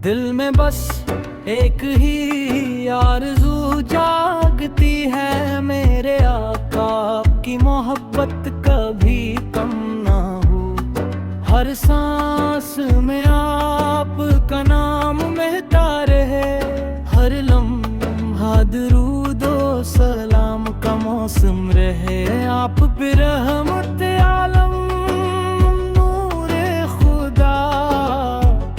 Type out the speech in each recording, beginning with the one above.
दिल में बस एक ही आरज़ू जागती है मेरे आका, आपकी मोहब्बत कभी कम ना हो। हर सांस में आपका नाम महता रहे, हर लम्हा दुरूदो सलाम का मौसम रहे। आप पे रहमत आलम नूरे खुदा,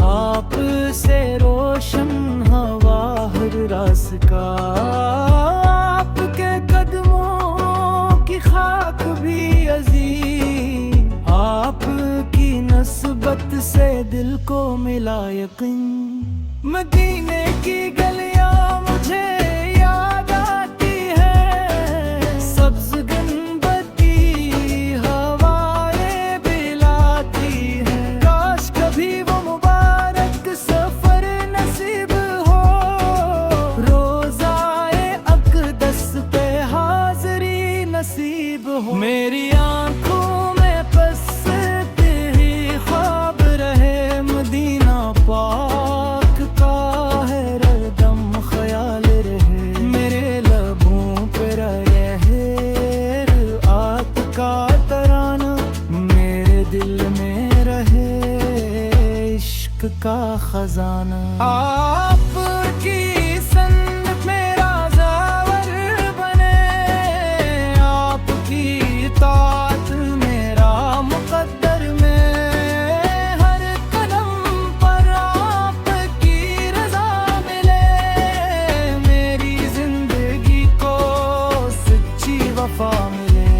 आप से रोशन हवा हर रास का। आपके कदमों की खाक भी अजीज, आपकी नस्बत से दिल को मिला यकीन। मदीने की गलियां मुझे याद आती है, सब्ज गुंबद की हवाएं बिलाती है। काश कभी वो मुबारक सफर नसीब हो, रोज़ाए अक़दस पे हाज़री नसीब हो। मेरी आँखों में बस तेरी ख्वाब रहे, मदीना पाक का है रदम ख्याल रहे। मेरे लबों पे रहे आत का तराना, मेरे दिल में रहे इश्क का खजाना। आपकी सन्नत मेरा ज़ावर बने, आपकी इताअत मेरा मुक़द्दर में। हर कदम पर आपकी रज़ा मिले, मेरी जिंदगी को सच्ची वफ़ा मिले।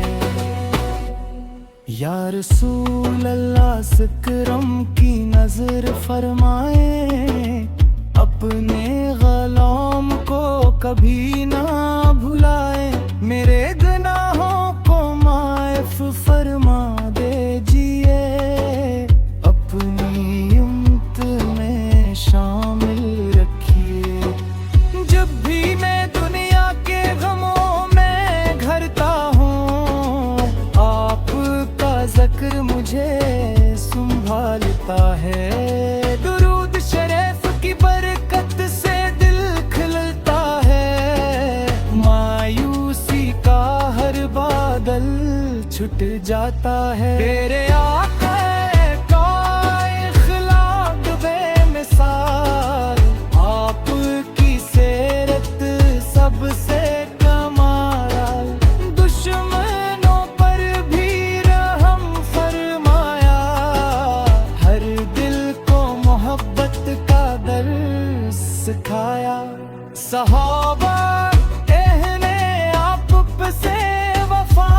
या रसूल अल्लाह सिकरम की नजर फरमाए, अपने ग़ुलाम को कभी ना भुलाए। मेरे गुनाहों को माफ़ फरमा दीजिए, अपनी उम्मत में शामिल रखिए। जब भी मैं दुनिया के गमों में घरता हूँ, आपका ज़िक्र मुझे संभालता है। दुरूद शरीफ की बरकत से दिल खिलता है, मायूसी का हर बादल छुट जाता है। तेरे आका का इखलाक बेमिसाल, आपकी सीरत सबसे कमाल। दुश्मनों पर भी रहम फरमाया, हर दिल को मोहब्बत का दर्स सिखाया। सहाबा कहने आप से वफा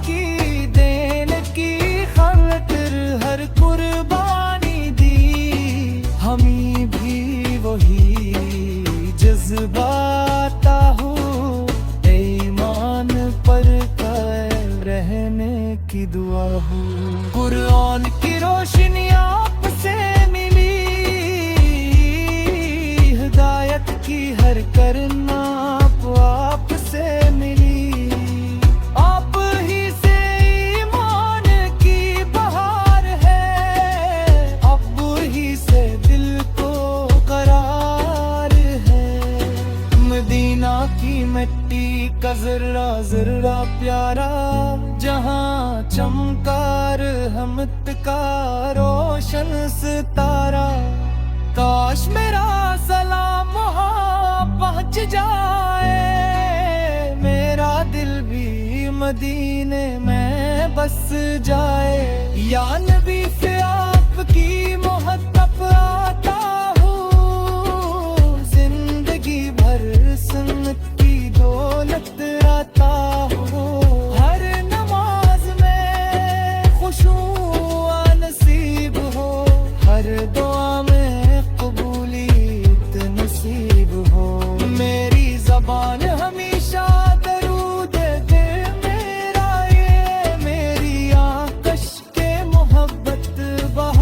की देन की खातिर हर कुर्बानी दी। हमें भी वही जज्बाता हो, ईमान पर कायम रहने की दुआ हो। कुरान की रोशनी आपसे मिली, हिदायत की हर करना आपसे मिली। आप ही से ईमान की बहार है, अब ही से दिल को करार है। मदीना की मिट्टी का ज़र्रा ज़र्रा प्यारा, जहाँ चमकार हमत का रोशन सितारा। काश मेरा सलाम वहाँ पहुँच जाए, मेरा दिल भी मदीने में बस जाए। या नबी से आपकी मोहब्बत आता हूँ, जिंदगी भर सुन्नत की दौलत आता हूँ। हर नमाज में खुशूआ नसीब हो, हर दुआ में कबूलियत नसीब हो। मेरी ज़बान हमेशा दरूद दे मेरा, ये मेरी आकश के मोहब्बत बहा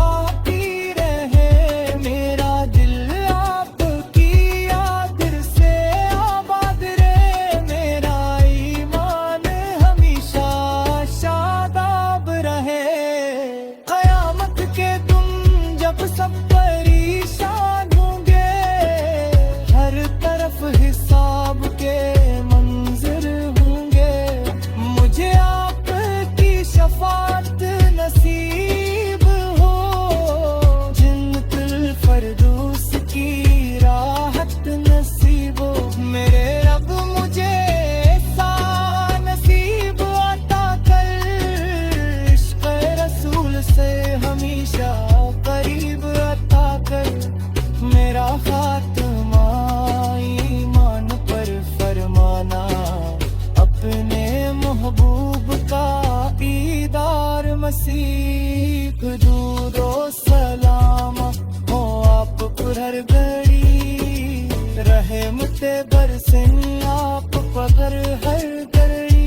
बरसें आप पर हर घड़ी।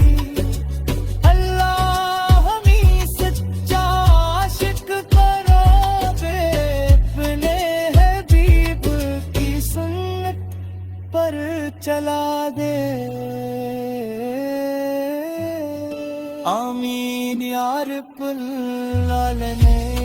अल्लाह हमें सच्चा आशिक करावे, अपने हबीब की सुन्नत पर चला दे। आमीन या रब्बुल आलमीन।